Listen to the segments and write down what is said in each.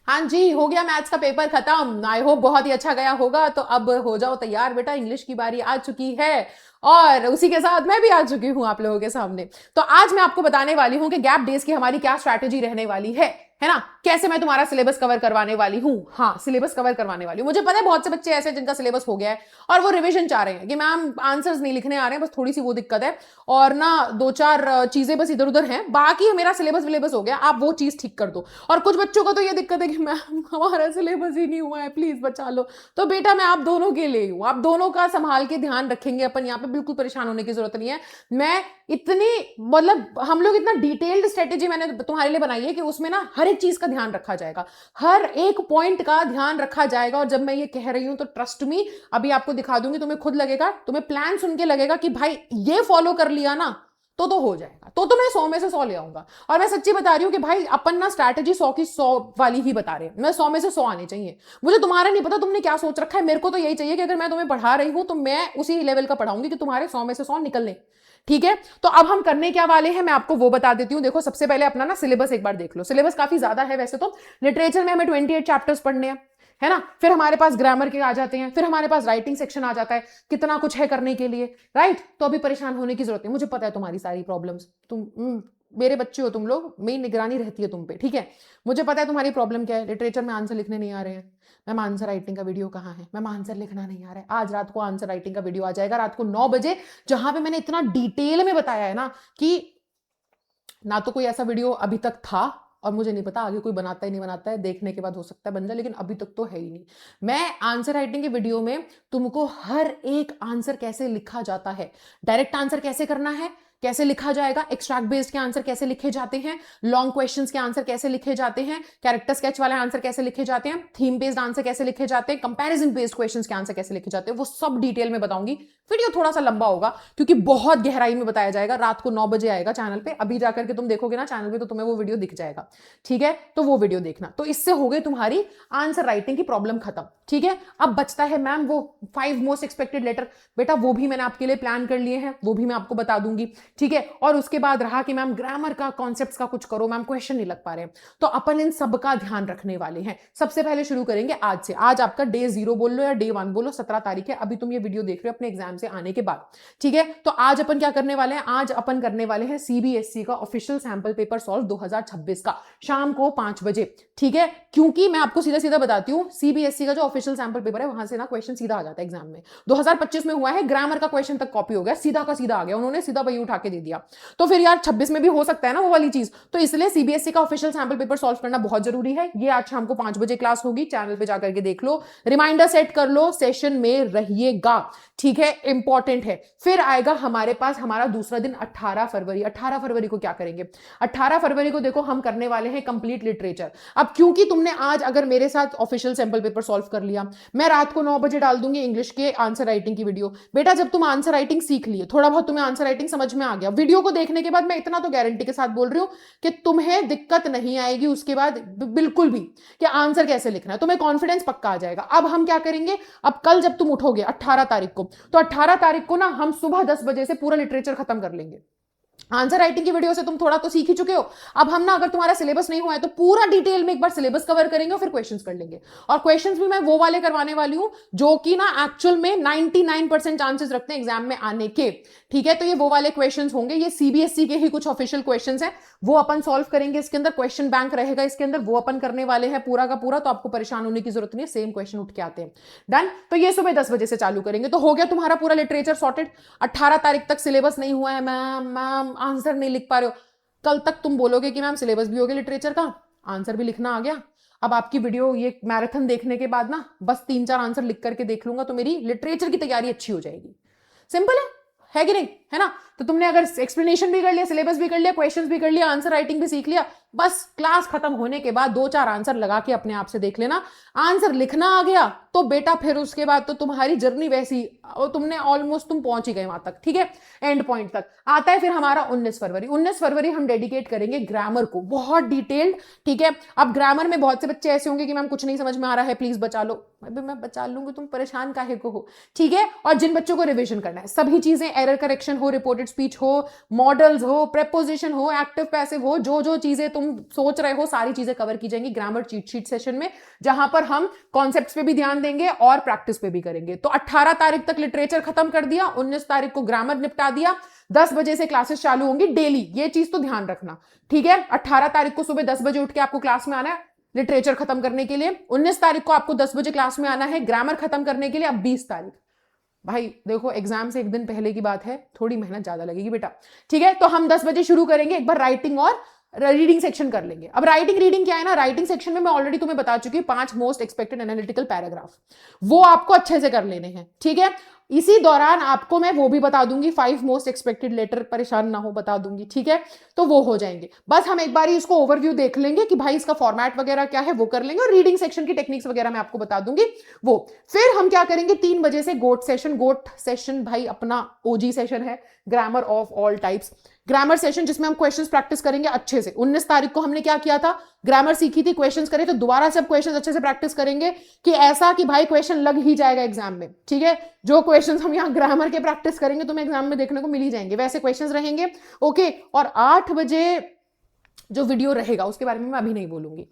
हाँ जी, हो गया मैथ्स का पेपर खत्म। आई होप बहुत ही अच्छा गया होगा। तो अब हो जाओ तैयार बेटा, इंग्लिश की बारी आ चुकी है और उसी के साथ मैं भी आ चुकी हूं आप लोगों के सामने। तो आज मैं आपको बताने वाली हूं कि गैप डेज की हमारी क्या स्ट्रैटेजी रहने वाली है ना। कैसे मैं तुम्हारा सिलेबस कवर करवाने वाली हूं। हाँ, सिलेबस कवर करवाने वाली हूं। मुझे पता है बहुत से बच्चे ऐसे हैं जिनका सिलेबस हो गया है और वो रिविजन चाह रहे हैं कि मैम आंसर्स नहीं लिखने आ रहे हैं, बस थोड़ी सी वो दिक्कत है और ना दो चार चीजें बस इधर उधर हैं, बाकी मेरा सिलेबस विलेबस हो गया, आप वो चीज ठीक कर दो। और कुछ बच्चों को तो ये दिक्कत है कि मैम हमारा सिलेबस ही नहीं हुआ है, प्लीज बचा लो। तो बेटा मैं आप दोनों के लिए हूं, आप दोनों का संभाल के ध्यान रखेंगे अपन यहाँ पे, बिल्कुल परेशान होने की जरूरत नहीं है। मैं इतनी मतलब हम लोग इतना डिटेल्ड स्ट्रेटेजी मैंने तुम्हारे लिए बनाई है कि उसमें ना हर एक चीज का ध्यान रखा जाएगा, हर एक पॉइंट का ध्यान रखा जाएगा। और जब मैं ये कह रही हूं तो ट्रस्ट मी, अभी आपको दिखा दूंगी, तुम्हें खुद लगेगा, तुम्हें प्लान सुन के लगेगा कि भाई ये फॉलो कर लिया ना तो हो जाएगा। तो मैं 100 में से 100 ले आऊंगा। और मैं सच्ची बता रही हूँ कि भाई अपन ना स्ट्रैटेजी 100 की 100 वाली ही बता रहे हैं, मैं 100 में से 100 आनी चाहिए। मुझे तुम्हारा नहीं पता तुमने क्या सोच रखा है, मेरे को तो यही चाहिए कि अगर मैं तुम्हें पढ़ा रही हूं तो मैं उसी लेवल का पढ़ाऊंगी कि तुम्हारे 100 में से 100 निकलने। ठीक है, तो अब हम करने क्या वाले हैं मैं आपको वो बता देती हूँ। देखो सबसे पहले अपना ना सिलेबस एक बार देख लो। सिलेबस काफी ज्यादा है वैसे तो। लिटरेचर में हमें 28 चैप्टर्स पढ़ने हैं, है ना। फिर हमारे पास ग्रामर के आ जाते हैं, फिर हमारे पास राइटिंग सेक्शन आ जाता है, कितना कुछ है करने के लिए। राइट, तो अभी परेशान होने की जरूरत नहीं, मुझे पता है तुम्हारी सारी प्रॉब्लम्स। मेरे बच्चे हो तुम लोग, मेरी निगरानी रहती है तुम पे, ठीक है। मुझे पता है तुम्हारी प्रॉब्लम क्या है, लिटरेचर में आंसर लिखने नहीं आ रहे हैं। मैम आंसर राइटिंग का वीडियो कहाँ है, मैम आंसर लिखना नहीं आ रहा है। आज रात को आंसर राइटिंग का वीडियो आ जाएगा रात को 9 बजे, जहां पे मैंने इतना डिटेल में बताया है ना कि ना तो कोई ऐसा वीडियो अभी तक था, और मुझे नहीं पता आगे कोई बनाता ही नहीं बनाता है, देखने के बाद हो सकता है बन जाए, लेकिन अभी तक तो है ही नहीं। मैं आंसर राइटिंग के वीडियो में तुमको हर एक आंसर कैसे लिखा जाता है, डायरेक्ट आंसर कैसे करना है, कैसे लिखा जाएगा, एक्सट्रैक्ट बेस्ड के आंसर कैसे लिखे जाते हैं, लॉन्ग क्वेश्चंस के आंसर कैसे लिखे जाते हैं, कैरेक्टर स्केच वाले आंसर कैसे लिखे जाते हैं, थीम बेस्ड आंसर कैसे लिखे जाते हैं, कंपैरिजन बेस्ड क्वेश्चंस के आंसर कैसे लिखे जाते हैं, वो सब डिटेल में बताऊंगी। वीडियो थोड़ा सा लंबा होगा क्योंकि बहुत गहराई में बताया जाएगा। रात को 9 बजे आएगा चैनल पे, अभी जाकर के तुम देखोगे ना चैनल पे तो तुम्हें वो वीडियो दिख जाएगा। ठीक है, तो वो वीडियो देखना। तो इससे हो गई तुम्हारी आंसर राइटिंग की प्रॉब्लम खत्म। ठीक है, अब बचता है मैम वो 5 मोस्ट एक्सपेक्टेड लेटर। बेटा वो भी मैंने आपके लिए प्लान कर लिए हैं, वो भी मैं आपको बता दूंगी। ठीक है, और उसके बाद रहा कि मैम ग्रामर का, कॉन्सेप्ट्स का कुछ करो, मैम क्वेश्चन नहीं लग पा रहे हैं। तो अपन इन सब का ध्यान रखने वाले हैं। सबसे पहले शुरू करेंगे आज से। आज आपका डे 0 बोल लो या डे 1 बोलो, 17 तारीख है, अभी तुम ये वीडियो देख रहे हो अपने एग्जाम से आने के बाद। ठीक है, तो आज अपन क्या करने वाले हैं, आज अपन करने वाले हैं सीबीएसई का ऑफिशियल सैंपल पेपर सॉल्व 2026 का, शाम को 5 बजे। ठीक है, क्योंकि मैं आपको सीधा सीधा बताती हूँ, सीबीएसई का जो ऑफिशियल सैंपल पेपर है वहां से ना क्वेश्चन सीधा आ जाता है एग्जाम में। 2025 में हुआ है, ग्रामर का क्वेश्चन तक कॉपी हो गया, सीधा का सीधा आ गया, उन्होंने सीधा वही उठा के दे दिया। तो फिर यार 26 में भी हो सकता है ना वो वाली चीज, तो इसलिए सीबीएसई का ऑफिशियल सैंपल पेपर सॉल्व करना बहुत जरूरी है। ये आज शाम को 5 बजे क्लास होगी, चैनल पे जाकर के देख लो, रिमाइंडर सेट कर लो, सेशन में रहिएगा। ठीक है, इंपॉर्टेंट है। फिर आएगा हमारे पास हमारा दूसरा दिन 18 फरवरी। 18 फरवरी को क्या करेंगे, 18 फरवरी को देखो हम करने वाले हैं कंप्लीट लिटरेचर। अब क्योंकि तुमने आज अगर मेरे साथ ऑफिशियल सैंपल पेपर सॉल्व कर लिया, मैं रात को 9 बजे डाल दूंगी इंग्लिश के आंसर राइटिंग की वीडियो। बेटा जब तुम आंसर राइटिंग सीख लिए, थोड़ा बहुत तुम्हें आंसर राइटिंग समझ में आ गया, वीडियो को देखने के बाद मैं इतना तो गारंटी के साथ बोल रही हूं कि तुम्हें दिक्कत नहीं आएगी उसके बाद बिल्कुल भी, कि आंसर कैसे लिखना है, तुम्हें कॉन्फिडेंस पक्का आ जाएगा। अब हम क्या करेंगे, अब कल जब तुम उठोगे 18 तारीख को, तो 18 तारीख को ना हम सुबह 10 बजे से पूरा लिटरेचर खत्म कर लेंगे। आंसर राइटिंग की वीडियो से तुम थोड़ा तो सीख ही चुके हो। अब हम ना, अगर तुम्हारा सिलेबस नहीं हुआ है तो पूरा डिटेल में एक बार सिलेबस कवर करेंगे और फिर क्वेश्चंस कर लेंगे। और क्वेश्चंस भी मैं वो वाले करवाने वाली हूं जो कि ना एक्चुअल में 99% चांसेस रखते हैं एग्जाम में आने के। ठीक है, तो ये वो वाले क्वेश्चंस होंगे, ये सीबीएसई के ही कुछ ऑफिशियल क्वेश्चंस हैं, वो अपन सॉल्व करेंगे। इसके अंदर क्वेश्चन बैंक रहेगा, इसके अंदर वो अपन करने वाले हैं पूरा का पूरा, तो आपको परेशान होने की जरूरत नहीं है, सेम क्वेश्चन उठ के आते हैं। डन, तो ये सुबह 10 बजे से चालू करेंगे, तो हो गया तुम्हारा पूरा लिटरेचर सॉर्टेड। 18 तारीख तक सिलेबस नहीं हुआ है, मैम मैम आंसर नहीं लिख पा रहे हो, कल तक तुम बोलोगे कि मैम सिलेबस भी हो गया लिटरेचर का, आंसर भी लिखना आ गया। अब आपकी वीडियो ये मैराथन देखने के बाद ना बस 3-4 आंसर लिख करके देख लूंगा तो मेरी लिटरेचर की तैयारी अच्छी हो जाएगी। सिंपल है कि नहीं, है ना। तो तुमने अगर एक्सप्लेनेशन भी कर लिया, सिलेबस भी कर लिया, क्वेश्चंस भी कर लिया, आंसर राइटिंग भी सीख लिया, बस क्लास खत्म होने के बाद 2-4 आंसर लगा के अपने आप से देख लेना, आंसर लिखना आ गया तो बेटा फिर उसके बाद तो तुम्हारी जर्नी वैसी, और तुमने ऑलमोस्ट तुम पहुंच ही गए वहां तक। ठीक है, एंड पॉइंट तक आता है। फिर हमारा 19 फरवरी, 19 फरवरी हम डेडिकेट करेंगे ग्रामर को, बहुत डिटेल्ड। ठीक है, अब ग्रामर में बहुत से बच्चे ऐसे होंगे कि मैम कुछ नहीं समझ में आ रहा है, प्लीज बचा लो। मैं बचा लूंगी, तुम परेशान काहे को हो। ठीक है, और जिन बच्चों को रिविजन करना है, सभी चीजें एरर करेक्शन हो, रिपोर्टेड कंपाउंडेड स्पीच हो, मॉडल्स हो, प्रेपोजिशन हो, एक्टिव पैसिव हो, जो जो चीजें तुम सोच रहे हो सारी चीजें कवर की जाएंगी ग्रामर चीट शीट सेशन में, जहां पर हम कॉन्सेप्ट्स पे भी ध्यान देंगे और प्रैक्टिस पे भी करेंगे। तो 18 तारीख तक लिटरेचर खत्म कर दिया, 19 तारीख को ग्रामर निपटा दिया, 10 बजे से क्लासेस चालू होंगी डेली, ये चीज तो ध्यान रखना, ठीक है। 18 तारीख को सुबह 10 बजे उठ के आपको क्लास में आना है लिटरेचर खत्म करने के लिए, 19 तारीख को आपको 10 बजे क्लास में आना है ग्रामर खत्म करने के लिए। अब 20 तारीख, भाई देखो एग्जाम से एक दिन पहले की बात है, थोड़ी मेहनत ज्यादा लगेगी बेटा, ठीक है। तो हम 10 बजे शुरू करेंगे, एक बार राइटिंग और रीडिंग सेक्शन कर लेंगे। अब राइटिंग रीडिंग क्या है ना, राइटिंग सेक्शन में मैं ऑलरेडी तुम्हें बता चुकी हूँ 5 मोस्ट एक्सपेक्टेड एनालिटिकल पैराग्राफ, वो आपको अच्छे से कर लेने हैं, ठीक है। इसी दौरान आपको मैं वो भी बता दूंगी 5 मोस्ट एक्सपेक्टेड लेटर, परेशान ना हो बता दूंगी, ठीक है। तो वो हो जाएंगे, बस हम एक बार ही इसको ओवरव्यू देख लेंगे कि भाई इसका फॉर्मेट वगैरह क्या है, वो कर लेंगे, और रीडिंग सेक्शन की टेक्निक्स वगैरह मैं आपको बता दूंगी वो। फिर हम क्या करेंगे, 3 बजे से गोट सेशन भाई अपना ओजी सेशन है, grammar of all types, grammar session जिसमें हम क्वेश्चंस प्रैक्टिस करेंगे अच्छे से। 19 तारीख को हमने क्या किया था, ग्रामर सीखी थी, क्वेश्चंस करे, तो दोबारा से अब क्वेश्चंस अच्छे से प्रैक्टिस करेंगे कि ऐसा कि भाई क्वेश्चन लग ही जाएगा एग्जाम में, ठीक है। जो क्वेश्चंस हम यहाँ ग्रामर के प्रैक्टिस करेंगे तुम्हें एग्जाम में देखने को मिल ही जाएंगे, वैसे क्वेश्चंस रहेंगे, ओके। और 8 बजे जो वीडियो रहेगा उसके बारे में मैं अभी नहीं बोलूंगी,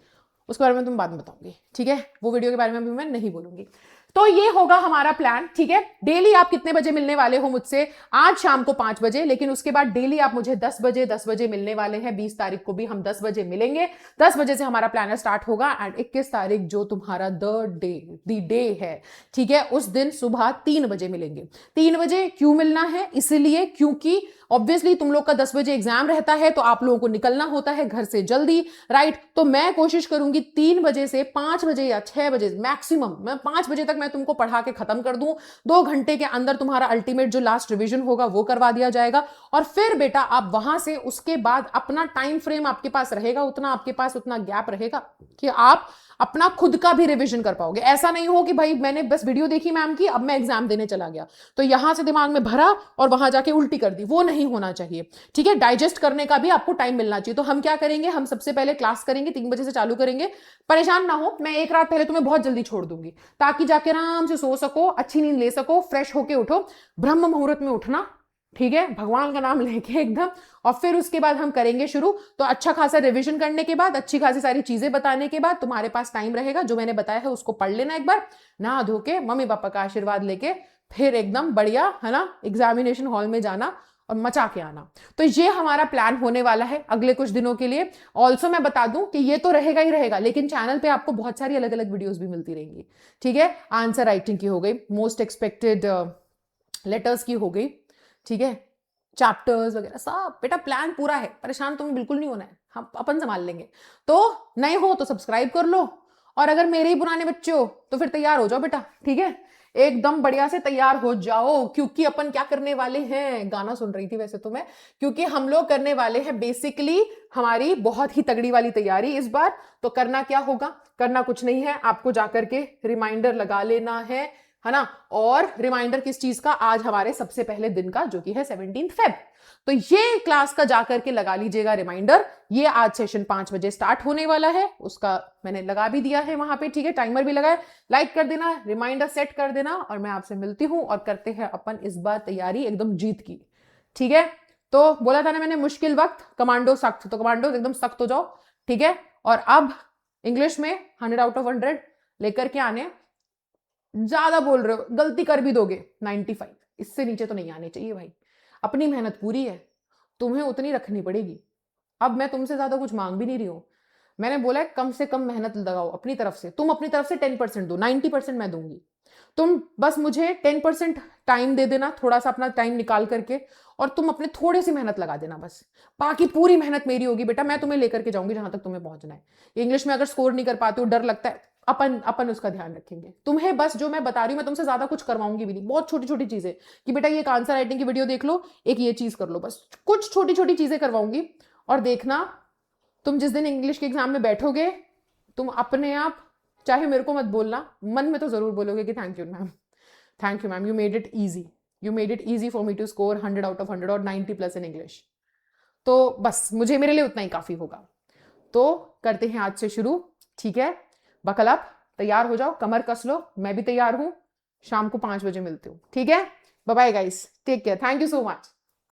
उसके बारे में तुम बाद में बताऊंगी, ठीक है। वो वीडियो के बारे में अभी मैं नहीं बोलूंगी। तो ये होगा हमारा प्लान, ठीक है। डेली आप कितने बजे मिलने वाले हो मुझसे, आज शाम को 5 बजे, लेकिन उसके बाद डेली आप मुझे 10 बजे मिलने वाले हैं। 20 तारीख को भी हम 10 बजे मिलेंगे, 10 बजे से हमारा प्लानर स्टार्ट होगा। एंड 21 तारीख जो तुम्हारा द डे है, ठीक है, उस दिन सुबह 3 बजे मिलेंगे। 3 बजे क्यों मिलना है, इसलिए क्योंकि ऑब्वियसली तुम लोग का 10 बजे एग्जाम रहता है, तो आप लोगों को निकलना होता है घर से जल्दी, राइट। तो मैं कोशिश करूंगी 3 बजे से 5 बजे या 6 बजे मैक्सिमम, मैं 5 बजे तक मैं तुमको पढ़ा के खत्म कर दूं। 2 घंटे के अंदर तुम्हारा अल्टीमेट जो लास्ट रिवीजन होगा वो करवा दिया जाएगा। और फिर बेटा आप वहां से उसके बाद अपना टाइम फ्रेम आपके पास रहेगा, उतना आपके पास उतना गैप रहेगा कि आप अपना खुद का भी रिवीजन कर पाओगे। ऐसा नहीं हो कि भाई मैंने बस वीडियो देखी मैम की, अब मैं एग्जाम देने चला गया, तो यहां से दिमाग में भरा और वहां जाके उल्टी कर दी, वो नहीं होना चाहिए, ठीक है। डाइजेस्ट करने का भी आपको टाइम मिलना चाहिए। तो हम क्या करेंगे, हम सबसे पहले क्लास करेंगे, 3 बजे से चालू करेंगे। परेशान ना हो, मैं एक रात पहले तुम्हें बहुत जल्दी छोड़ दूंगी ताकि जाके आराम से सो सको, अच्छी नींद ले सको, फ्रेश होके उठो, ब्रह्म मुहूर्त में उठना, ठीक है, भगवान का नाम लेके एकदम। और फिर उसके बाद हम करेंगे शुरू। तो अच्छा खासा रिवीजन करने के बाद, अच्छी खासी सारी चीजें बताने के बाद तुम्हारे पास टाइम रहेगा, जो मैंने बताया है उसको पढ़ लेना एक बार, नहा धो के मम्मी पापा का आशीर्वाद लेके फिर एकदम बढ़िया है ना एग्जामिनेशन हॉल में जाना और मचा के आना। तो ये हमारा प्लान होने वाला है अगले कुछ दिनों के लिए। ऑल्सो मैं बता दूं कि ये तो रहेगा ही रहेगा, लेकिन चैनल पे आपको बहुत सारी अलग अलग वीडियोस भी मिलती रहेंगी, ठीक है। आंसर राइटिंग की हो गई, मोस्ट एक्सपेक्टेड लेटर्स की हो गई, ठीक है, चैप्टर्स वगैरह सब, बेटा प्लान पूरा है, परेशान तुम्हें बिल्कुल नहीं होना है, हम अपन संभाल लेंगे। तो नए हो तो सब्सक्राइब कर लो, और अगर मेरे ही पुराने बच्चे हो तो फिर तैयार हो जाओ बेटा, ठीक है, एकदम बढ़िया से तैयार हो जाओ। क्योंकि अपन क्या करने वाले हैं, गाना सुन रही थी वैसे तो मैं, क्योंकि हम लोग करने वाले हैं बेसिकली हमारी बहुत ही तगड़ी वाली तैयारी इस बार। तो करना क्या होगा, करना कुछ नहीं है, आपको जाकर के रिमाइंडर लगा लेना है ना। और रिमाइंडर किस चीज का, आज हमारे सबसे पहले दिन का, जो कि है 17 फेब। तो ये क्लास का जाकर के लगा लीजिएगा रिमाइंडर। ये आज सेशन 5 बजे स्टार्ट होने वाला है, उसका मैंने लगा भी दिया है वहां पे, ठीक है, टाइमर भी लगा है। लाइक कर देना, रिमाइंडर सेट कर देना, और मैं आपसे मिलती हूं और करते हैं अपन इस बार तैयारी एकदम जीत की, ठीक है। तो बोला था ना मैंने, मुश्किल वक्त कमांडो सख्त, तो कमांडो एकदम सख्त हो जाओ, ठीक है। और अब इंग्लिश में 100 आउट ऑफ 100 लेकर के आने, ज्यादा बोल रहे हो, गलती कर भी दोगे 95, इससे नीचे तो नहीं आने चाहिए भाई। अपनी मेहनत पूरी है, तुम्हें उतनी रखनी पड़ेगी। अब मैं तुमसे ज्यादा कुछ मांग भी नहीं रही हूं, मैंने बोला है कम से कम मेहनत लगाओ अपनी तरफ से। तुम अपनी तरफ से 10% दो, 90% मैं दूंगी। तुम बस मुझे 10% टाइम दे देना, थोड़ा सा अपना टाइम निकाल करके, और तुम अपने थोड़ी सी मेहनत लगा देना बस। बाकी पूरी मेहनत मेरी होगी बेटा, मैं तुम्हें लेकर के जाऊंगी जहां तक तुम्हें पहुंचना है। इंग्लिश में अगर स्कोर नहीं कर पाते हो, डर लगता है, अपन उसका ध्यान रखेंगे। तुम्हें बस जो मैं बता रही हूँ, मैं तुमसे ज्यादा कुछ करवाऊंगी भी नहीं, बहुत छोटी छोटी चीजें, कि बेटा ये एक आंसर राइटिंग की वीडियो देख लो, एक ये चीज कर लो, बस कुछ छोटी छोटी चीजें करवाऊंगी। और देखना, तुम जिस दिन इंग्लिश के एग्जाम में बैठोगे, तुम अपने आप, चाहे मेरे को मत बोलना, मन में तो जरूर बोलोगे कि thank you ma'am, thank you ma'am, you made it easy, you made it easy for me to score 100 out of 100 और 90+ इन इंग्लिश। तो बस मुझे, मेरे लिए उतना ही काफी होगा। तो करते हैं आज से शुरू, ठीक है। बकल अप, तैयार हो जाओ, कमर कस लो, मैं भी तैयार हूं। शाम को 5 बजे मिलती हूँ, ठीक है। Bye bye guys, take care, thank you so much.